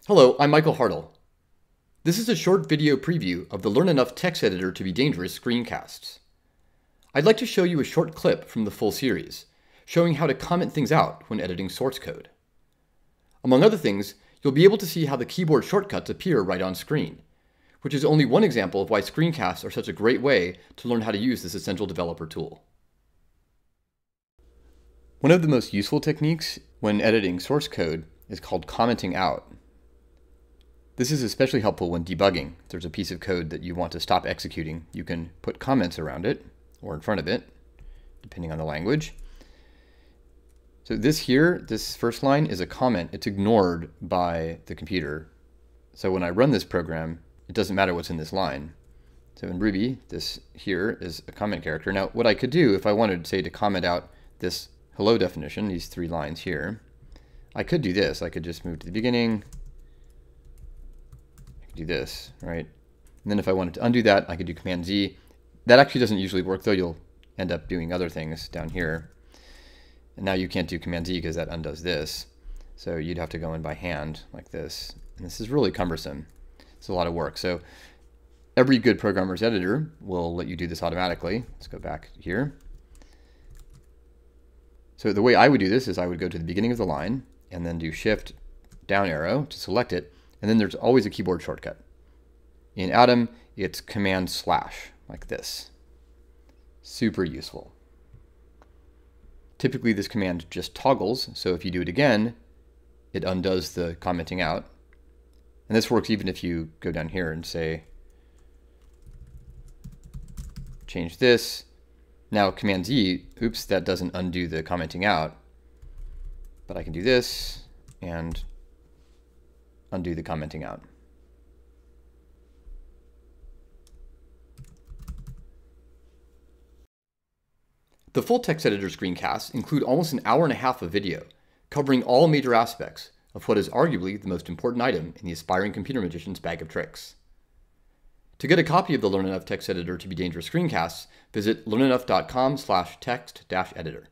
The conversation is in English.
Hello, I'm Michael Hartle. This is a short video preview of the Learn Enough Text Editor to be Dangerous screencasts. I'd like to show you a short clip from the full series, showing how to comment things out when editing source code. Among other things, you'll be able to see how the keyboard shortcuts appear right on screen, which is only one example of why screencasts are such a great way to learn how to use this essential developer tool. One of the most useful techniques when editing source code is called commenting out. This is especially helpful when debugging. If there's a piece of code that you want to stop executing, you can put comments around it or in front of it, depending on the language. So this first line is a comment. It's ignored by the computer. So when I run this program, it doesn't matter what's in this line. So in Ruby, this here is a comment character. Now, what I could do if I wanted, say, to comment out this hello definition, these 3 lines here, I could do this. I could just move to the beginning, do this, right? And then if I wanted to undo that, I could do Command Z. That actually doesn't usually work, though. You'll end up doing other things down here. And now you can't do Command Z because that undoes this. So you'd have to go in by hand like this. And this is really cumbersome. It's a lot of work. So every good programmer's editor will let you do this automatically. Let's go back here. So the way I would do this is I would go to the beginning of the line and then do Shift down arrow to select it. And then there's always a keyboard shortcut. In Atom, it's Command / like this. Super useful. Typically, this command just toggles, so if you do it again, it undoes the commenting out. And this works even if you go down here and say, change this. Now Command Z, oops, that doesn't undo the commenting out. But I can do this and undo the commenting out. The full text editor screencasts include almost an hour and a half of video, covering all major aspects of what is arguably the most important item in the aspiring computer magician's bag of tricks. To get a copy of the Learn Enough Text Editor to be Dangerous screencasts, visit learnenough.com/text-editor.